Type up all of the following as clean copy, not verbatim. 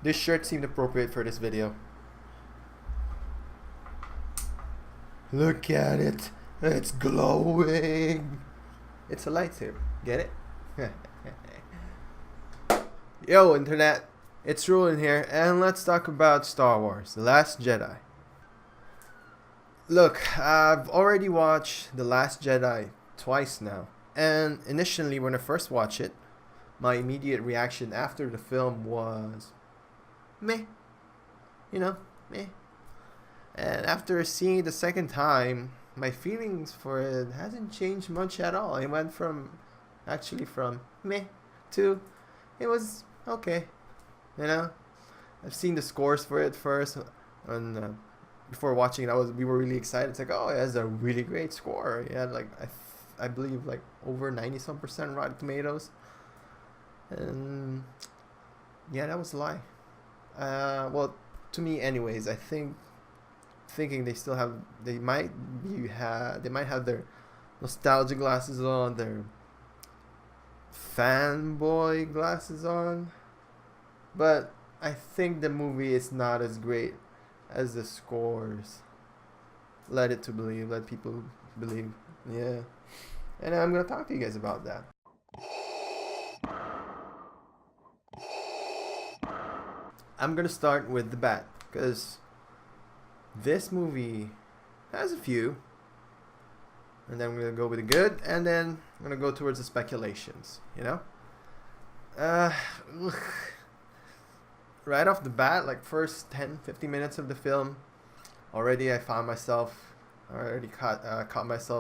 This shirt seemed appropriate for this video. Look at it. It's glowing. It's a lightsaber. Get it? Yo, internet. It's Ruin here, and let's talk about Star Wars: The Last Jedi. Look, I've already watched The Last Jedi twice now, and initially when I first watched it, my immediate reaction after the film was meh. You know, meh. And after seeing it the second time, my feelings for it hasn't changed much at all. It went from meh to it was okay. You know, I've seen the scores for it first, and before watching it, we were really excited. It's like, oh, it has a really great score. It had like I believe like over 90% Rotten Tomatoes, and yeah, that was a lie. Well, to me, anyways, thinking they might have their nostalgia glasses on, their fanboy glasses on, but I think the movie is not as great as the scores let people believe. Yeah, and I'm gonna talk to you guys about that. I'm gonna start with the bad, because this movie has a few, and then I'm gonna go with the good, and then I'm gonna go towards the speculations. You know, right off the bat, like first 10-15 minutes of the film, already I caught myself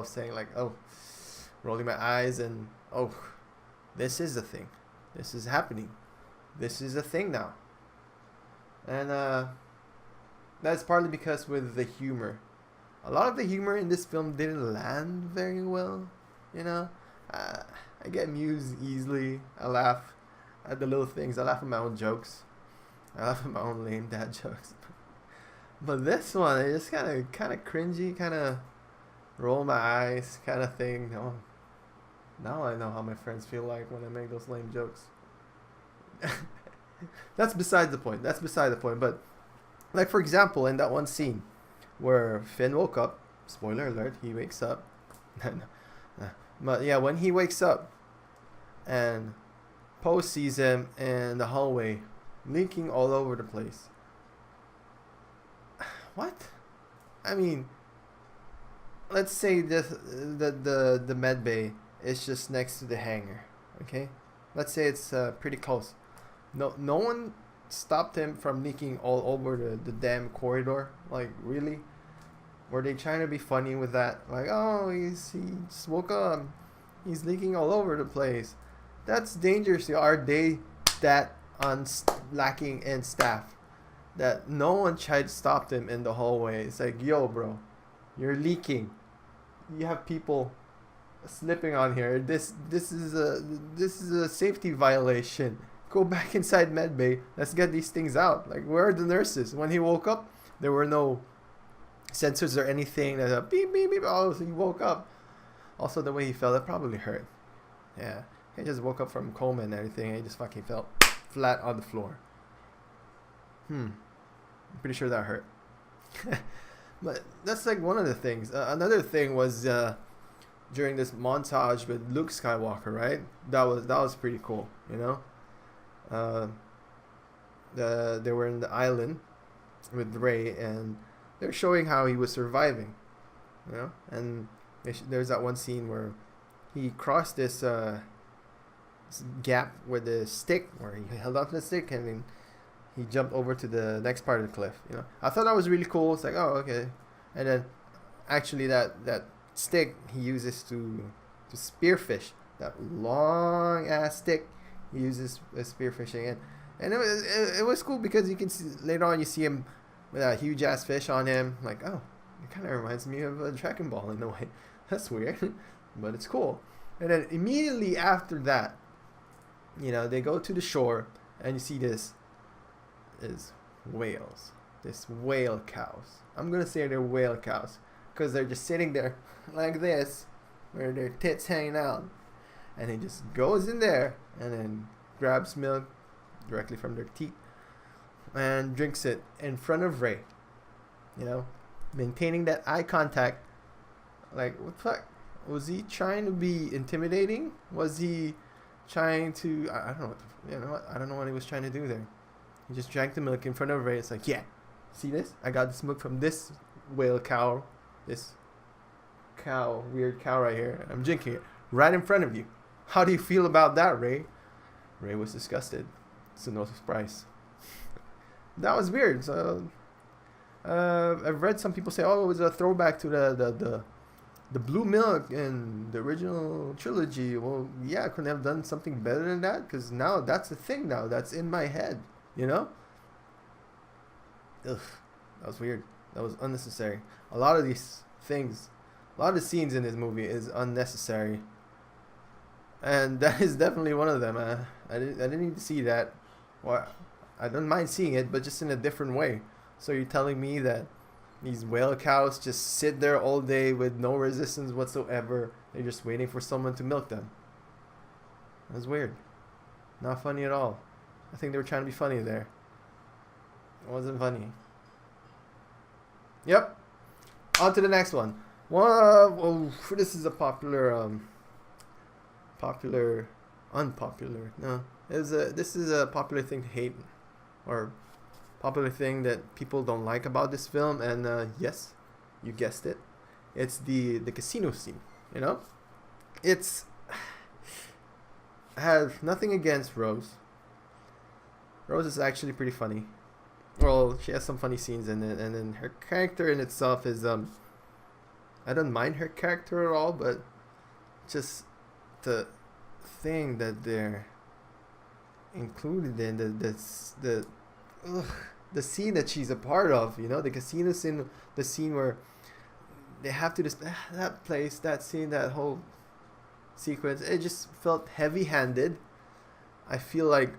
saying like, oh, rolling my eyes, and oh, this is the thing, this is happening, this is a thing now, and that's partly because with the humor. A lot of the humor in this film didn't land very well, you know. I get amused easily. I laugh at the little things. I laugh at my own jokes. I laugh at my own lame dad jokes. But this one, it just kind of cringy, kind of roll my eyes kind of thing. No, now I know how my friends feel like when I make those lame jokes. That's beside the point. But like, for example, in that one scene where Finn woke up, spoiler alert, he wakes up. But yeah, when he wakes up and Poe sees him in the hallway leaking all over the place. What? I mean, let's say the med bay is just next to the hangar, okay? Let's say it's pretty close. No one stopped him from leaking all over the damn corridor. Like, really? Were they trying to be funny with that? Like, oh, he just woke up, he's leaking all over the place. That's dangerous. Are they that lacking in staff that no one tried to stop them in the hallway? It's like, yo, bro, you're leaking. You have people slipping on here. This is a safety violation. Go back inside medbay. Let's get these things out. Like, where are the nurses? When he woke up, there were no sensors or anything. That beep beep beep. Oh, so he woke up. Also, the way he fell, it probably hurt. Yeah, he just woke up from coma and everything. He just fucking fell flat on the floor. I'm pretty sure that hurt. But that's like one of the things. Another thing was during this montage with Luke Skywalker, right? That was pretty cool, you know. They were in the island with Rey, and they're showing how he was surviving, you know. And there's that one scene where he crossed this gap with the stick, where he held onto the stick, and then he jumped over to the next part of the cliff. You know, I thought that was really cool. It's like, oh, okay. And then actually that stick he uses to spearfish. That long ass stick he uses spearfishing, and it was cool because you can see later on, you see him with a huge ass fish on him. Like, oh, it kind of reminds me of a Dragon Ball in a way. That's weird, but it's cool. And then immediately after that, you know, they go to the shore, and you see this whales. This whale cows. I'm gonna say they're whale cows because they're just sitting there like this, where their tits hanging out, and he just goes in there and then grabs milk directly from their teeth. and drinks it in front of Rey. You know, maintaining that eye contact. Like, what the fuck? Was he trying to be intimidating? Was he trying to? I don't know. You know what? I don't know what he was trying to do there. He just drank the milk in front of Rey. It's like, yeah, see this? I got this milk from this whale cow, this cow, weird cow right here. I'm drinking it right in front of you. How do you feel about that, Rey? Rey was disgusted. It's no surprise. That was weird. So, I've read some people say, oh, it was a throwback to the blue milk in the original trilogy. Well, yeah, I couldn't have done something better than that, because now that's a thing now. That's in my head, you know? Ugh, that was weird. That was unnecessary. A lot of these things, a lot of the scenes in this movie is unnecessary. And that is definitely one of them. I didn't need to see that. Well, I don't mind seeing it, but just in a different way. So you're telling me that these whale cows just sit there all day with no resistance whatsoever. They're just waiting for someone to milk them. That's weird. Not funny at all. I think they were trying to be funny there. It wasn't funny. Yep. On to the next one. Well, this is a unpopular. No, this is a popular thing to hate, or popular thing that people don't like about this film. And yes, you guessed it. It's the casino scene. You know, I have nothing against Rose. Rose is actually pretty funny. Well, she has some funny scenes in it, and then her character in itself is I don't mind her character at all, but just the thing that they're included in the scene that she's a part of, you know, the casino scene, the scene where they have to that place, that scene, that whole sequence, it just felt heavy-handed. I feel like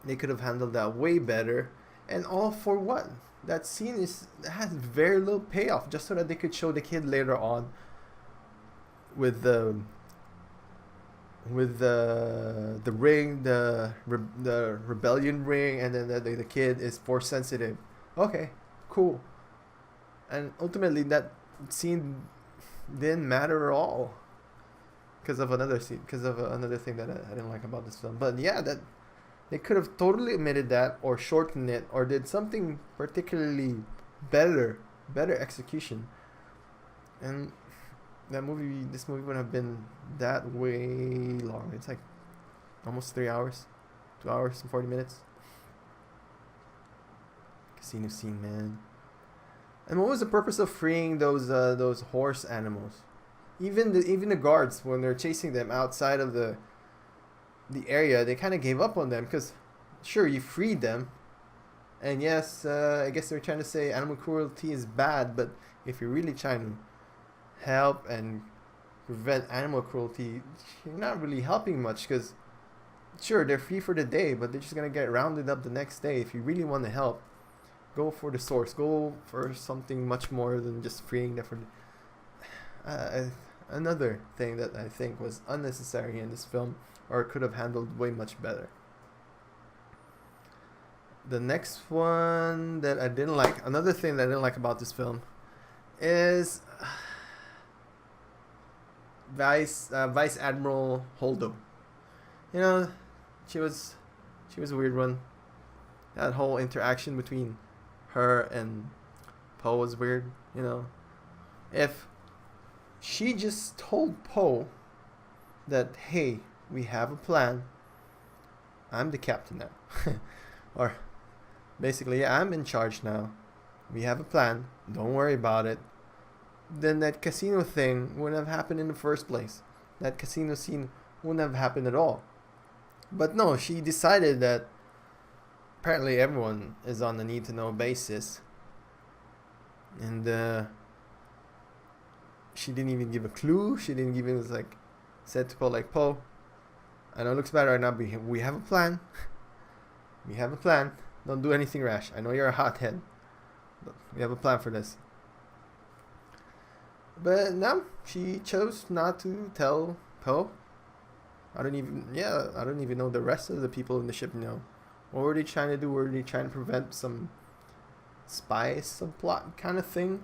they could have handled that way better, and all for what? That scene has very little payoff, just so that they could show the kid later on with the ring, the rebellion ring, and then the kid is force sensitive. Okay, cool. And ultimately, that scene didn't matter at all because of another thing that I didn't like about this film. But yeah, that they could have totally omitted that, or shortened it, or did something particularly better execution. And this movie would have been that way long. It's like almost 3 hours, 2 hours and 40 minutes. Casino scene, man. And what was the purpose of freeing those horse animals? Even the guards, when they're chasing them outside of the area, they kind of gave up on them, because sure, you freed them, and yes, I guess they're trying to say animal cruelty is bad, but if you're really trying to help and prevent animal cruelty, you're not really helping much, because sure, they're free for the day, but they're just gonna get rounded up the next day. If you really want to help, go for the source, go for something much more than just freeing them. Another thing that I think was unnecessary in this film, or could have handled way much better. The next one that I didn't like, another thing that I didn't like about this film, is Vice Admiral Holdo. You know, she was a weird one. That whole interaction between her and Poe was weird. You know, if she just told Poe that, hey, we have a plan, I'm the captain now, or basically, yeah, I'm in charge now, we have a plan, don't worry about it, then that casino thing wouldn't have happened in the first place. That casino scene wouldn't have happened at all. But no, she decided that apparently everyone is on a need to know basis, and she didn't even give a clue. She didn't even said to Poe, like, Poe, I know it looks bad right now, but we have a plan. We have a plan. Don't do anything rash. I know you're a hothead, but we have a plan for this. But no, she chose not to tell Poe. I don't even know the rest of the people in the ship know. What were they trying to do? Were they trying to prevent some spy subplot kind of thing?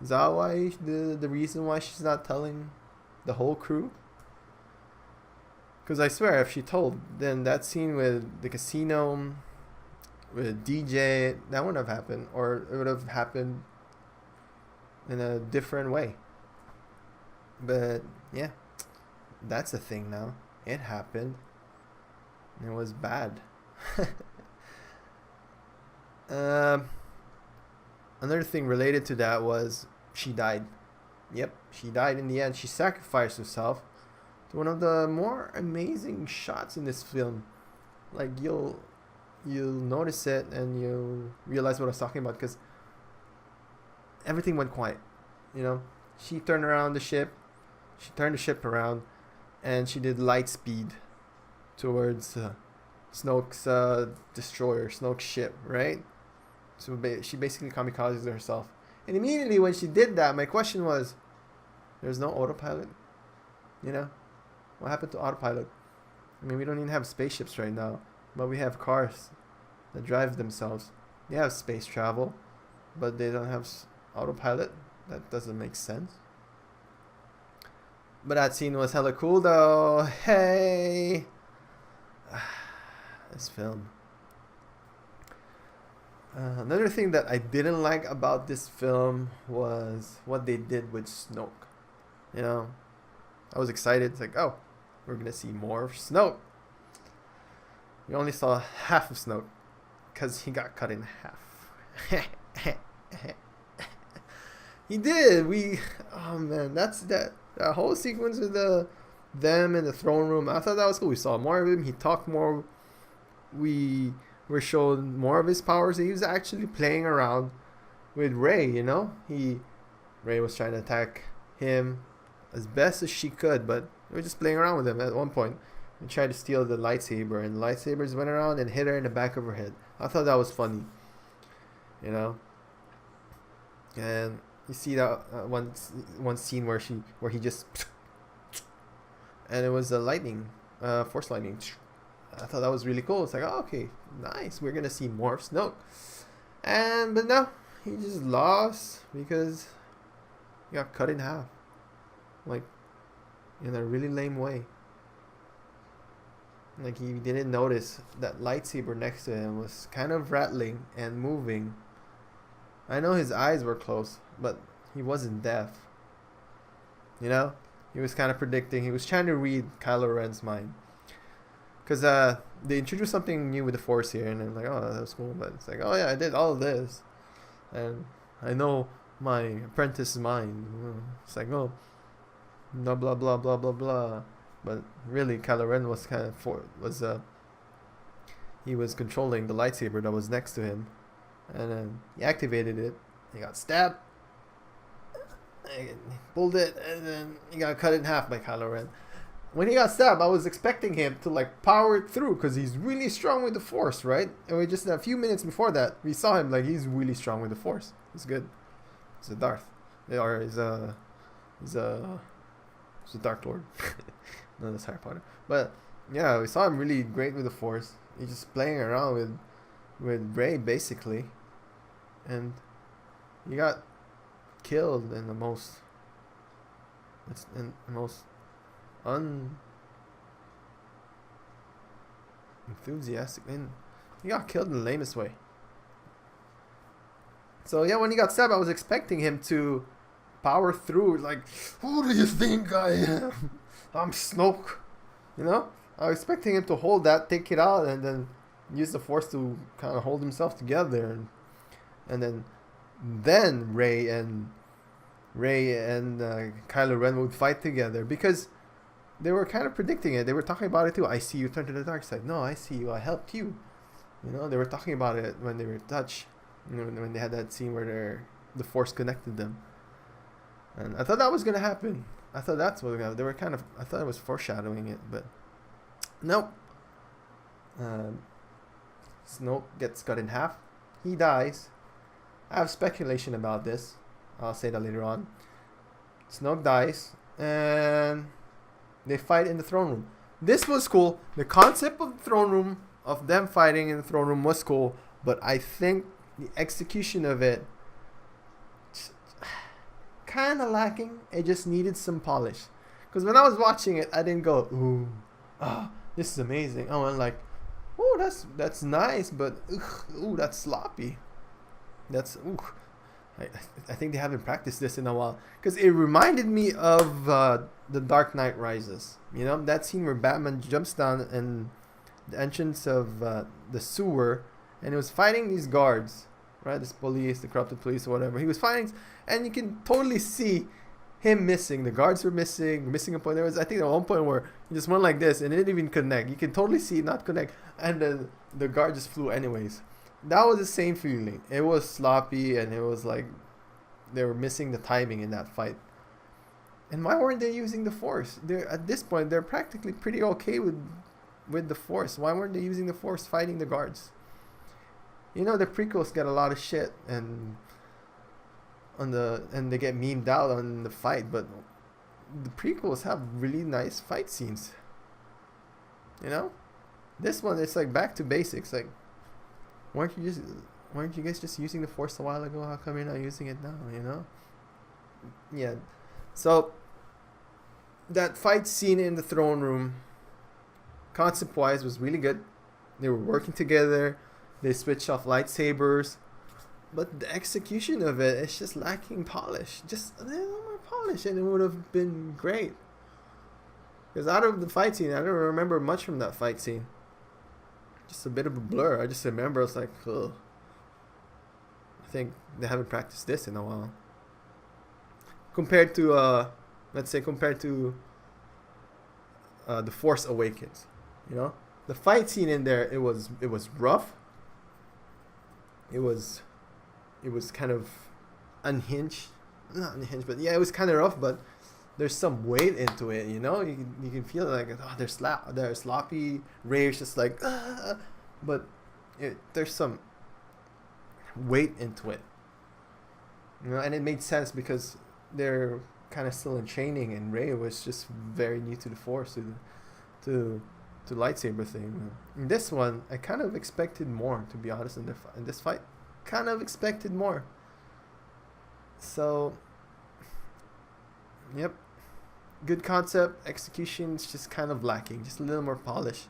Is that why the reason why she's not telling the whole crew? Because I swear, if she told, then that scene with the casino, with DJ, that wouldn't have happened, or it would have happened in a different way. But yeah, that's a thing now. It happened. And it was bad. Another thing related to that was she died. Yep, she died in the end. She sacrificed herself to one of the more amazing shots in this film. Like you'll notice it and you'll realize what I was talking about, because everything went quiet. You know, she turned around the ship. She turned the ship around, and she did light speed towards Snoke's destroyer, Snoke's ship, right? So she basically kamikazes herself. And immediately when she did that, my question was, there's no autopilot? You know? What happened to autopilot? I mean, we don't even have spaceships right now, but we have cars that drive themselves. They have space travel, but they don't have autopilot. That doesn't make sense. But that scene was hella cool though. Hey! This film. Another thing that I didn't like about this film was what they did with Snoke. You know, I was excited. It's like, oh, we're gonna see more of Snoke. We only saw half of Snoke because he got cut in half. He did. Oh man, that whole sequence with them in the throne room. I thought that was cool. We saw more of him. He talked more. We were shown more of his powers. He was actually playing around with Rey. You know, Rey was trying to attack him as best as she could, but we were just playing around with him. At one point, we tried to steal the lightsaber, and the lightsabers went around and hit her in the back of her head. I thought that was funny. You know, and you see that one scene where he just, and it was a lightning, force lightning. I thought that was really cool. It's like, oh, okay, nice. We're gonna see more of Snoke, but no, he just lost because he got cut in half, like in a really lame way. Like he didn't notice that lightsaber next to him was kind of rattling and moving. I know his eyes were closed, but he wasn't deaf. You know, he was kind of predicting. He was trying to read Kylo Ren's mind. Because they introduced something new with the Force here, and I'm like, oh, that was cool. But it's like, oh yeah, I did all of this, and I know my apprentice's mind. It's like, oh, blah blah blah blah blah blah. But really, Kylo Ren was he was controlling the lightsaber that was next to him, and then he activated it. He got stabbed. He pulled it, and then he got cut in half by Kylo Ren. When he got stabbed, I was expecting him to like power it through because he's really strong with the Force, right? And we just a few minutes before that, we saw him like he's really strong with the Force. He's good. He's a Darth, or he's a Dark Lord. No, that's Harry Potter. But yeah, we saw him really great with the Force. He's just playing around with Rey basically, and he got killed in the most enthusiastic, and he got killed in the lamest way. So yeah, when he got stabbed, I was expecting him to power through. Like, who do you think I am? I'm Snoke. You know, I was expecting him to hold that, take it out, and then use the Force to kind of hold himself together, and then Rey and Kylo Ren would fight together, because they were kind of predicting it. They were talking about it too. I see you turn to the dark side. No, I see you. I helped you. You know, they were talking about it when they were touched. You know, when they had that scene where the Force connected them. And I thought that was gonna happen. I thought that's what they were kind of. I thought it was foreshadowing it, but nope. Snoke gets cut in half. He dies. I have speculation about this. I'll say that later on. Snoke dies, and they fight in the throne room. This was cool. The concept of the throne room of them fighting in the throne room was cool, but I think the execution of it kind of lacking. It just needed some polish. Because when I was watching it, I didn't go, ooh, this is amazing. I went like, ooh, that's nice, but ooh, that's sloppy. That's ooh. I think they haven't practiced this in a while, because it reminded me of The Dark Knight Rises. You know, that scene where Batman jumps down in the entrance of the sewer, and he was fighting these guards, right? This police, the corrupted police or whatever. He was fighting, and you can totally see him missing. The guards were missing a point. There was, I think, at one point where he just went like this, and it didn't even connect. You can totally see it not connect, and then the guard just flew anyways. That was the same feeling. It was sloppy, and it was like they were missing the timing in that fight. And why weren't they using the Force? At this point, they're practically pretty okay with the Force. Why weren't they using the Force fighting the guards? You know, the prequels get a lot of shit, and they get memed out on the fight, but the prequels have really nice fight scenes. You know, this one, it's like back to basics. Like, weren't you guys just using the Force a while ago? How come you're not using it now? You know? Yeah. So that fight scene in the throne room, concept-wise, was really good. They were working together. They switched off lightsabers, but the execution of it is just lacking polish. Just a little more polish, and it would have been great. Because out of the fight scene, I don't remember much from that fight scene. Just a bit of a blur. I just remember it's like, ugh. I think they haven't practiced this in a while. Compared to, let's say, The Force Awakens, you know, the fight scene in there, it was rough. It was kind of unhinged, not unhinged, but yeah, it was kind of rough. But there's some weight into it, you know. You can feel like, oh, they're sloppy. Ray's just like, but there's some weight into it, you know, and it made sense because they're kind of still in training, and Ray was just very new to the Force, to lightsaber thing. In this one, I kind of expected more, to be honest. In this fight, kind of expected more. So, yep, good concept. Execution's just kind of lacking, just a little more polish.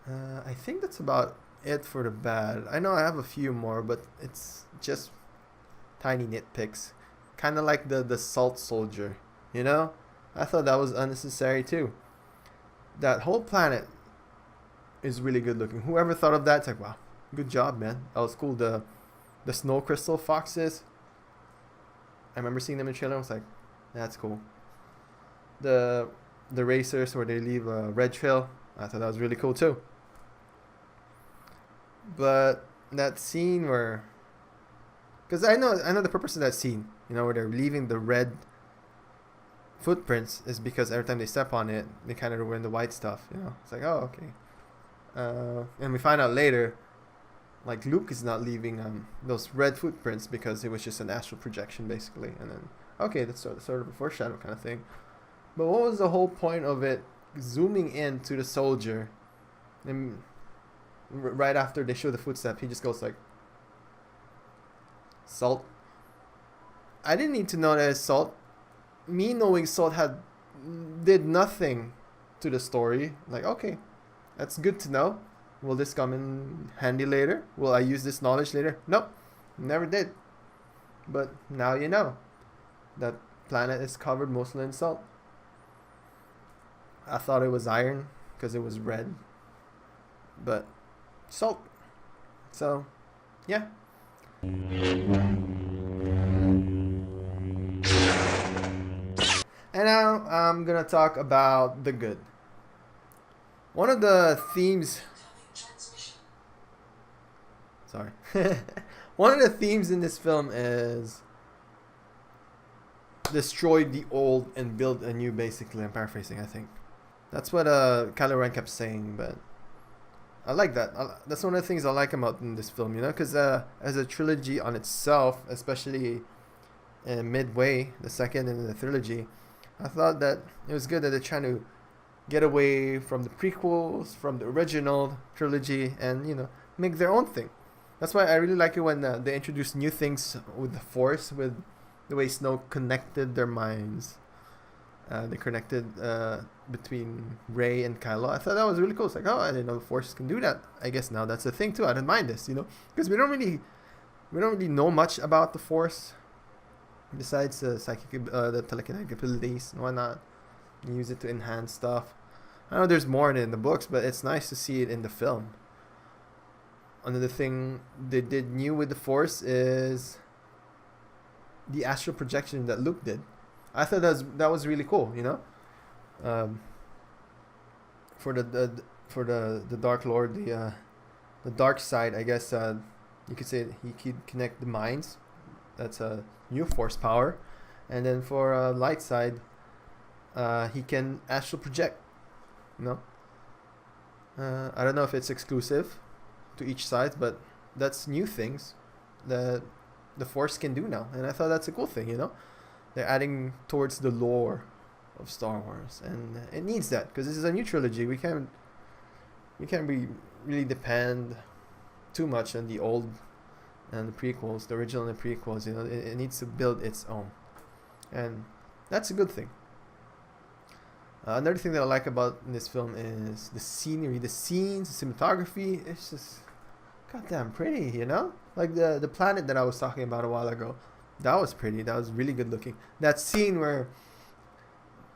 I think that's about it for the bad. I know I have a few more, but it's just tiny nitpicks. Kind of like the salt soldier, you know? I thought that was unnecessary too. That whole planet is really good looking. Whoever thought of that, it's like, wow, good job, man. That was cool. The snow crystal foxes, I remember seeing them in the trailer. I was like, that's cool. The racers where they leave a red trail, I thought that was really cool too. But that scene where, because I know the purpose of that scene, you know, where they're leaving the red footprints is because every time they step on it, they kind of ruin the white stuff, you know. It's like, oh, okay. And we find out later, like, Luke is not leaving those red footprints because it was just an astral projection, basically. And then, okay, that's sort of a foreshadow kind of thing. But what was the whole point of it zooming in to the soldier, and right after they show the footstep, he just goes like, salt. I didn't need to know that it's salt. Me knowing salt did nothing to the story. Like, okay, that's good to know. Will this come in handy later? Will I use this knowledge later? Nope, never did. But now you know. That planet is covered mostly in salt. I thought it was iron because it was red, but salt. So, yeah. And now I'm gonna talk about the good. One of the themes. Sorry. One of the themes in this film is destroy the old and build a new, basically. I'm paraphrasing, I think. That's what Kylo Ren kept saying, but I like that. That's one of the things I like about in this film, you know, because as a trilogy on itself, especially midway, the second in the trilogy, I thought that it was good that they're trying to get away from the prequels, from the original trilogy, and make their own thing. That's why I really like it when they introduce new things with the Force, with the way Snoke connected their minds. They connected between Rey and Kylo. I thought that was really cool. It's like, oh, I didn't know the Force can do that. I guess now that's a thing too. I didn't mind this, because we don't really know much about the Force, besides the telekinetic abilities and whatnot. You use it to enhance stuff. I know there's more in it in the books, but it's nice to see it in the film. Another thing they did new with the Force is the astral projection that Luke did. I thought that was really cool, for the Dark Lord, the dark side, I guess you could say he could connect the minds. That's a new Force power, and then for light side, he can astral project. I don't know if it's exclusive to each side, but that's new things that the Force can do now, and I thought that's a cool thing. They're adding towards the lore of Star Wars, and it needs that because this is a new trilogy. We can't really depend too much on the old and the prequels, the original and the prequels. It needs to build its own, and that's a good thing. Another thing that I like about this film is the scenery, the scenes, the cinematography. It's just goddamn pretty, Like the planet that I was talking about a while ago. That was pretty. That was really good looking. That scene where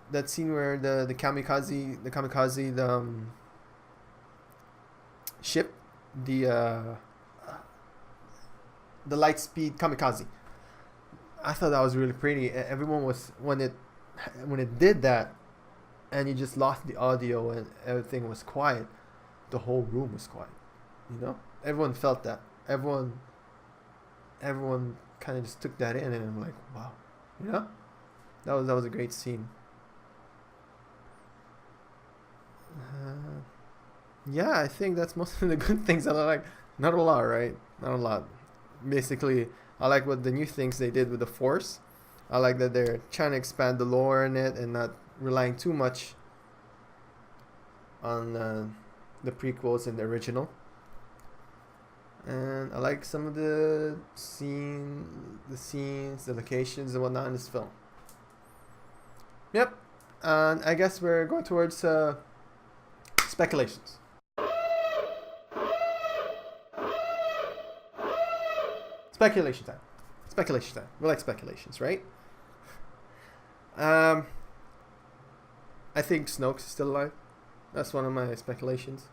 the kamikaze, the ship, the Lightspeed kamikaze. I thought that was really pretty. Everyone was when it did that, and you just lost the audio and everything was quiet. The whole room was quiet. Everyone felt that. Everyone kind of just took that in, and I'm like, wow, that was a great scene. Yeah, I think that's most of the good things that I like. Not a lot, right? Not a lot. Basically, I like what the new things they did with the Force. I like that they're trying to expand the lore in it and not relying too much on the prequels and the original. And I like some of the scenes, the locations, and whatnot in this film. Yep. And I guess we're going towards speculations. Speculation time. Speculation time. We like speculations, right? I think Snoke's still alive. That's one of my speculations.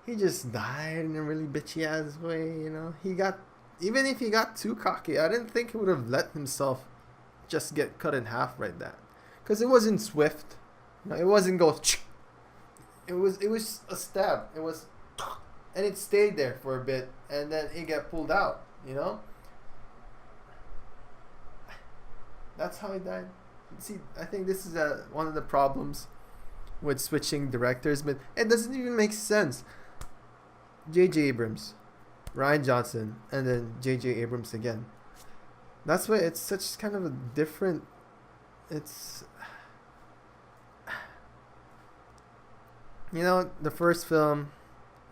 He just died in a really bitchy ass way, Even if he got too cocky, I didn't think he would have let himself just get cut in half right there. Because it wasn't swift. It wasn't go. It was a stab. It was, and it stayed there for a bit, and then it got pulled out. That's how he died. See, I think this is one of the problems with switching directors, but it doesn't even make sense. J.J. Abrams, Rian Johnson, and then J.J. Abrams again. That's why it's such kind of a different. It's. The first film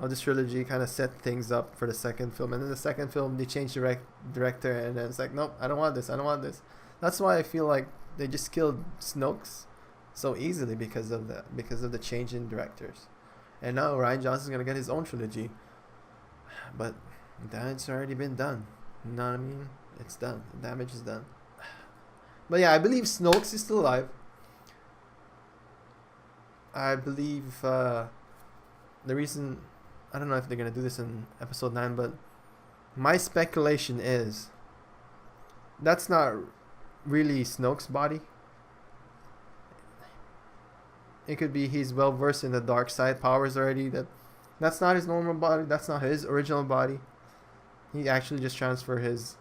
of this trilogy kind of set things up for the second film, and then the second film they changed director, and then it's like, nope, I don't want this. That's why I feel like they just killed Snoke's so easily because of the change in directors. And now Rian Johnson's gonna get his own trilogy, but that's already been done. You know what I mean? It's done. The damage is done. But yeah, I believe Snoke's is still alive. I believe the reason, I don't know if they're gonna do this in episode 9, but my speculation is that's not really Snoke's body. It could be he's well versed in the dark side powers already. That's not his normal body. That's not his original body. He actually just transferred his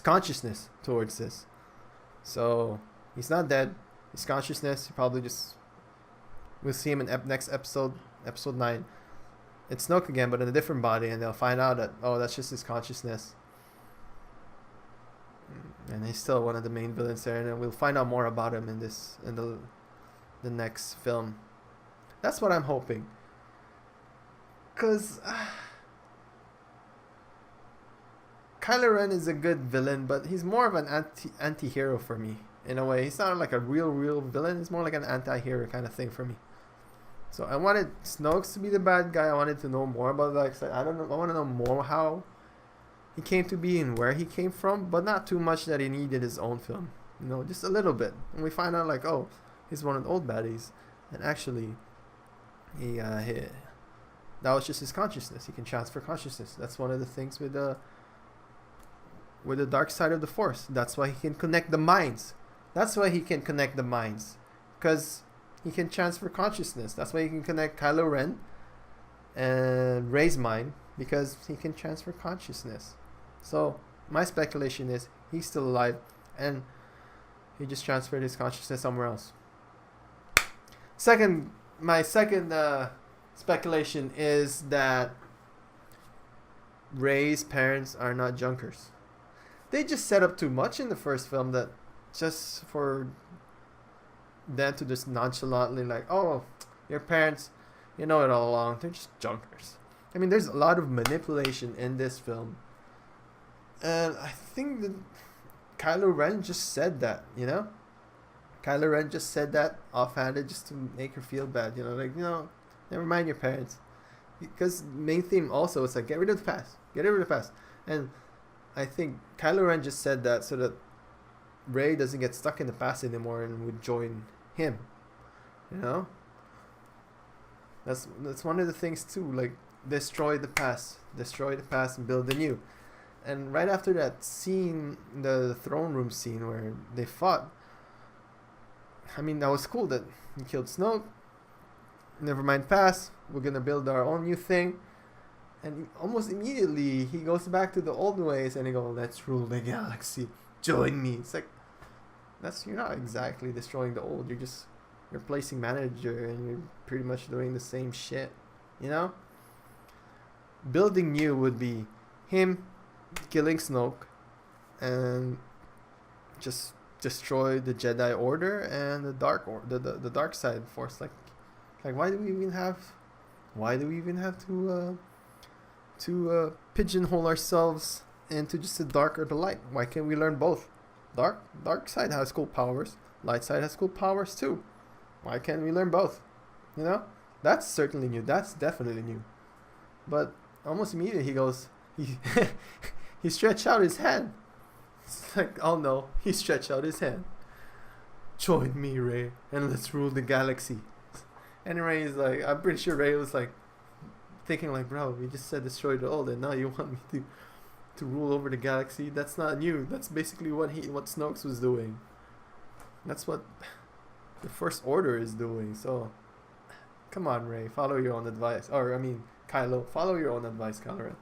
consciousness towards this. So he's not dead. His consciousness, he probably just, we'll see him in next episode 9. It's Snoke again, but in a different body, and they'll find out that that's just his consciousness. And he's still one of the main villains there, and we'll find out more about him in the next film. That's what I'm hoping. Cause Kylo Ren is a good villain, but he's more of an anti-hero for me in a way. He's not like a real villain. He's more like an anti-hero kind of thing for me. So I wanted Snoke to be the bad guy. I wanted to know more about the dark side. I don't know. I want to know more how he came to be and where he came from, but not too much that he needed his own film. You know, just a little bit. And we find out like, oh, he's one of the old baddies, and actually, he that was just his consciousness. He can transfer consciousness. That's one of the things with the dark side of the Force. That's why he can connect the minds. That's why he can connect the minds, because he can transfer consciousness. That's why he can connect Kylo Ren and Rey's mind, because he can transfer consciousness. So my speculation is he's still alive, and he just transferred his consciousness somewhere else. My second speculation is that Rey's parents are not junkers. They just set up too much in the first film that just for them to just nonchalantly like, oh, your parents, you know it all along, they're just junkers. I mean, there's a lot of manipulation in this film. And I think that Kylo Ren just said that, you know? Kylo Ren just said that offhanded just to make her feel bad, you know? Like, you know, never mind your parents. Because main theme also is like, get rid of the past. Get rid of the past. And I think Kylo Ren just said that so that Rey doesn't get stuck in the past anymore and would join him. You know? That's one of the things too, like destroy the past and build the new. And right after that scene, the throne room scene where they fought, I mean, that was cool that he killed Snoke. Never mind past, we're gonna build our own new thing. And almost immediately he goes back to the old ways and he goes, let's rule the galaxy, join me. It's like, you're not exactly destroying the old, you're just replacing manager and you're pretty much doing the same shit, you know? Building new would be him killing Snoke and just destroy the Jedi Order and the dark side Force. Like why do we even have to pigeonhole ourselves into just the dark or the light? Why can't we learn both? Dark side has cool powers, light side has cool powers too. Why can't we learn both? You know, that's certainly new. That's definitely new. But almost immediately he stretched out his hand. It's like, oh no, he stretched out his hand. Join me, Rey, and let's rule the galaxy. And Rey is like, I'm pretty sure Rey was like thinking like, bro, you just said destroy the old, and now you want me to rule over the galaxy? That's not new. That's basically what Snoke was doing. That's what the First Order is doing. So, come on, Rey, follow your own advice. Or I mean, Kylo, follow your own advice, Kylo Ren.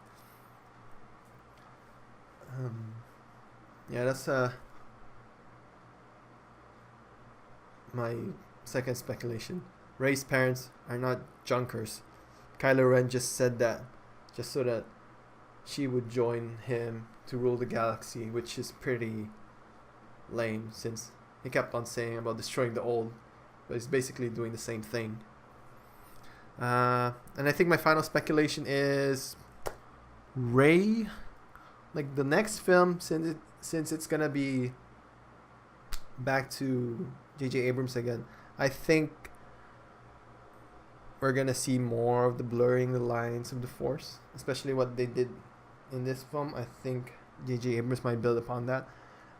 Yeah, that's my second speculation. Rey's parents are not junkers. Kylo Ren just said that just so that she would join him to rule the galaxy, which is pretty lame since he kept on saying about destroying the old, but he's basically doing the same thing. And I think my final speculation is Rey, like the next film, since it's gonna be back to J.J. Abrams again, I think we're gonna see more of the blurring the lines of the Force, especially what they did in this film. I think J.J. Abrams might build upon that.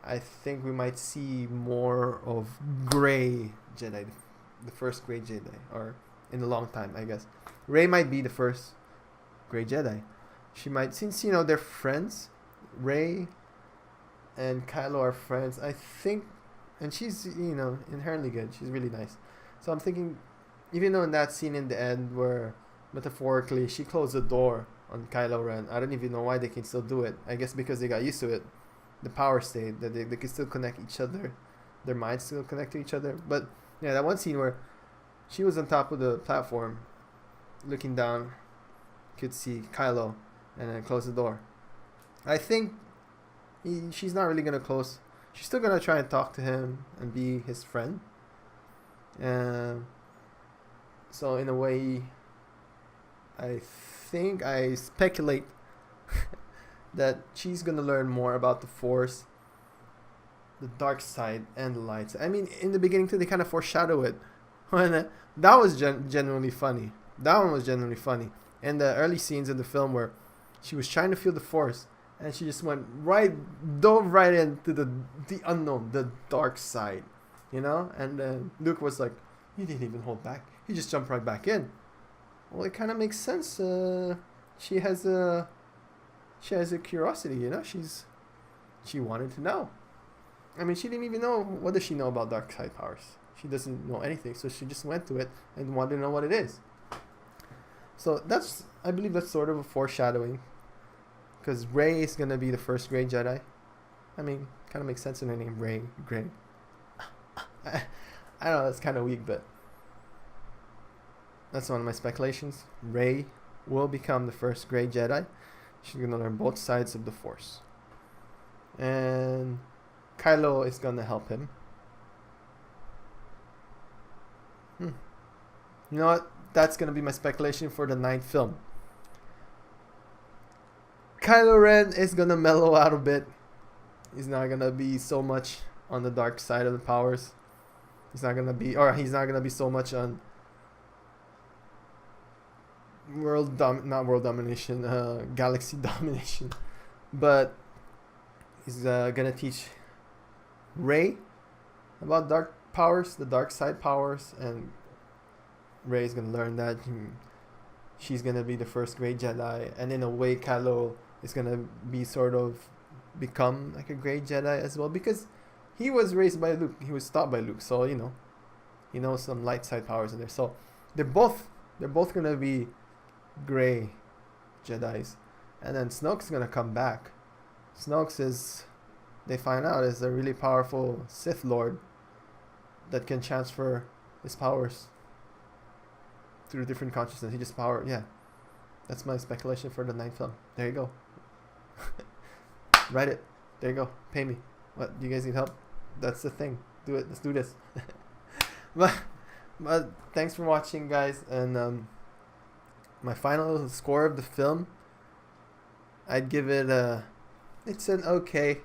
I think we might see more of Grey Jedi, the first Grey Jedi, or in a long time, I guess. Rey might be the first Grey Jedi. She might, since you know they're friends. Rey and Kylo are friends, I think, and she's inherently good. She's really nice. So I'm thinking, even though in that scene in the end where metaphorically she closed the door on Kylo Ren, I don't even know why they can still do it. I guess because they got used to it, the power state, that they can still connect each other, their minds still connect to each other. But yeah, that one scene where she was on top of the platform, looking down, could see Kylo, and then close the door. I think she's not really gonna close. She's still gonna try and talk to him and be his friend. Uh, so in a way, I speculate that she's gonna learn more about the Force, the dark side, and the lights. I mean, in the beginning too, they kind of foreshadow it. When that was genuinely funny. That one was genuinely funny. And the early scenes in the film where she was trying to feel the Force, and she just dove right into the unknown, the dark side, you know. And Luke was like, "You didn't even hold back. You just jumped right back in." Well, it kind of makes sense. She has a curiosity, you know. She wanted to know. I mean, she didn't even know. What does she know about dark side powers? She doesn't know anything, so she just went to it and wanted to know what it is. So I believe that's sort of a foreshadowing, because Rey is gonna be the first Grey Jedi. I mean, kind of makes sense in her name, Rey. Grey. I know that's kind of weak, but that's one of my speculations. Rey will become the first Grey Jedi. She's gonna learn both sides of the Force, and Kylo is gonna help him. You know what? That's gonna be my speculation for the 9th film. Kylo Ren is gonna mellow out a bit. He's not gonna be so much on the dark side of the powers. He's not gonna be so much on not world domination, galaxy domination. But he's gonna teach Rey about dark powers, the dark side powers, and Rey's gonna learn that. She's gonna be the first Grey Jedi, and in a way, Kylo is gonna be sort of become like a Grey Jedi as well, because he was raised by Luke. He was taught by Luke, so you know, he knows some light side powers in there. So they're both gonna be Grey Jedis, and then Snoke's gonna come back. Snoke's they find out, is a really powerful Sith Lord that can transfer his powers through different consciousness. He just yeah. That's my speculation for the 9th film. There you go. Write it. There you go. Pay me. What? Do you guys need help? That's the thing. Do it. Let's do this. but thanks for watching, guys. And my final score of the film, I'd give it it's an okay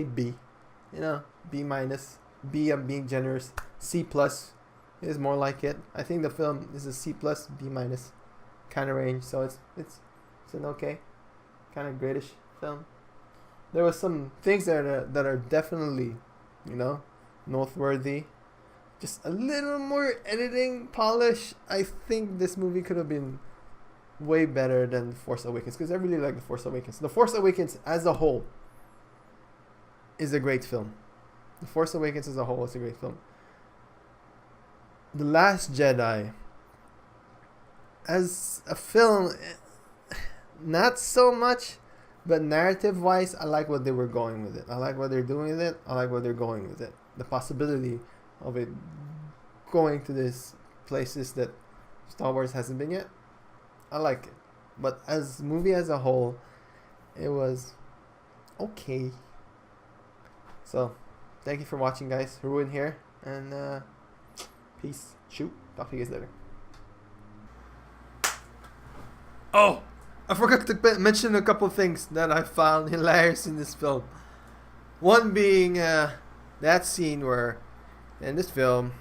B. You know, B minus. B, I'm being generous. C plus is more like it. I think the film is a C plus, B minus kind of range. So it's an okay, kind of greatish film. There was some things that are definitely, you know, noteworthy. Just a little more editing polish. I think this movie could have been way better than The Force Awakens, because I really like The Force Awakens. The Force Awakens as a whole is a great film. The Force Awakens as a whole is a great film. The Last Jedi as a film, not so much, but narrative wise, I like what they were going with it. I like what they're doing with it. I like what they're going with it. The possibility of it going to these places that Star Wars hasn't been yet, I like it. But as movie as a whole, it was okay. So thank you for watching, guys. Ruin here, and peace. Shoot. Talk to you guys later. Oh, I forgot to mention a couple things that I found hilarious in this film. One being that scene where, in this film,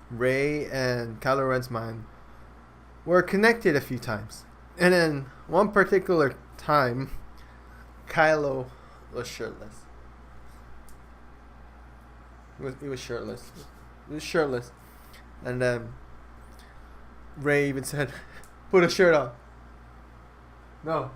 Rey and Kylo Ren's mind were connected a few times. And then one particular time, Kylo was shirtless. He was shirtless. He was shirtless. And then Rey even said, "Put a shirt on." No.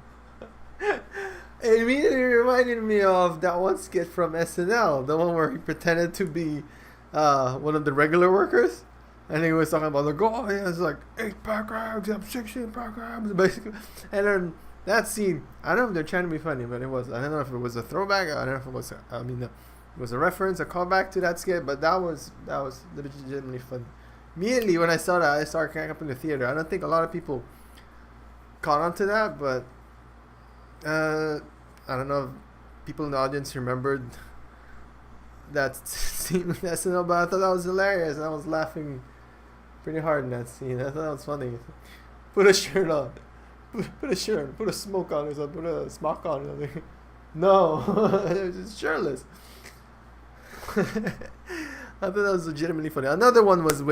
It immediately reminded me of that one skit from SNL, the one where he pretended to be one of the regular workers, and he was talking about the goal. He was like 8-pack abs, 16-pack abs, basically. And then that scene, I don't know if they're trying to be funny, but it was. I don't know if it was a throwback. I don't know if it was. It was a reference, a callback to that skit, but that was legitimately fun. Immediately when I saw that, I started cracking up in the theater. I don't think a lot of people caught on to that, but I don't know if people in the audience remembered that scene. That's no, but I thought that was hilarious, and I was laughing pretty hard in that scene. I thought that was funny. Put a shirt on. Put a shirt. Put a smoke on or something. Put a smock on or something. No, it was just shirtless. I thought that was legitimately funny. Another one was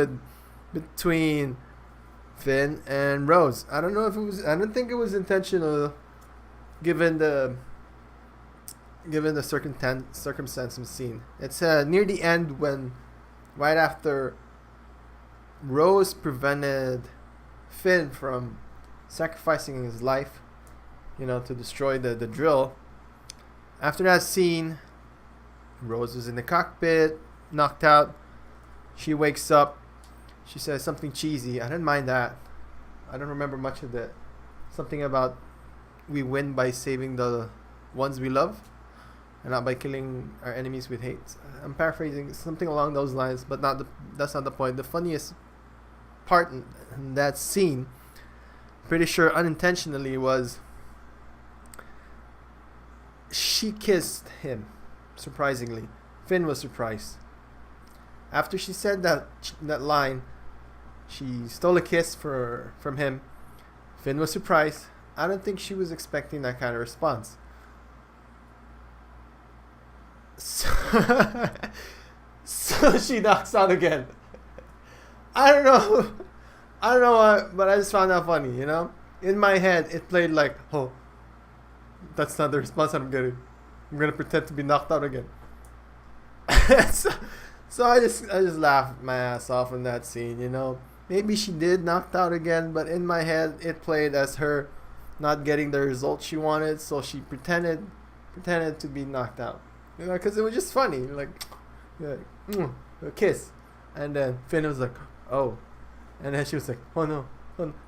between Finn and Rose. I don't know if it was. I don't think it was intentional, given the circumstance of the scene. It's near the end when, right after Rose prevented Finn from sacrificing his life, to destroy the drill. After that scene, Rose was in the cockpit, knocked out. She wakes up. She says something cheesy. I didn't mind that. I don't remember much of that. Something about we win by saving the ones we love and not by killing our enemies with hate. I'm paraphrasing something along those lines, but that's not the point. The funniest part in that scene, pretty sure unintentionally, was she kissed him. Surprisingly, Finn was surprised. After she said that line, she stole a kiss from him. Finn was surprised. I don't think she was expecting that kind of response. So she knocks out again. I don't know why, but I just found that funny, In my head, it played like, oh, that's not the response I'm getting. I'm gonna pretend to be knocked out again. so I just laughed my ass off in that scene, Maybe she did knocked out again, but in my head, it played as her not getting the result she wanted, so she pretended to be knocked out. Because it was just funny, like a kiss, and then Finn was like, "Oh," and then she was like, "Oh no,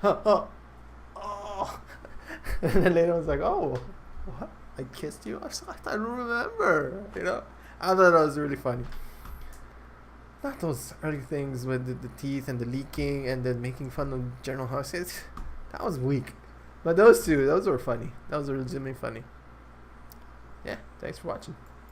oh," and then later I was like, "Oh, what? I kissed you? I don't remember." I thought that was really funny. Not those early things with the teeth and the leaking and then making fun of General Hux. That was weak. But those were funny. Those were legitimately funny. Yeah, thanks for watching.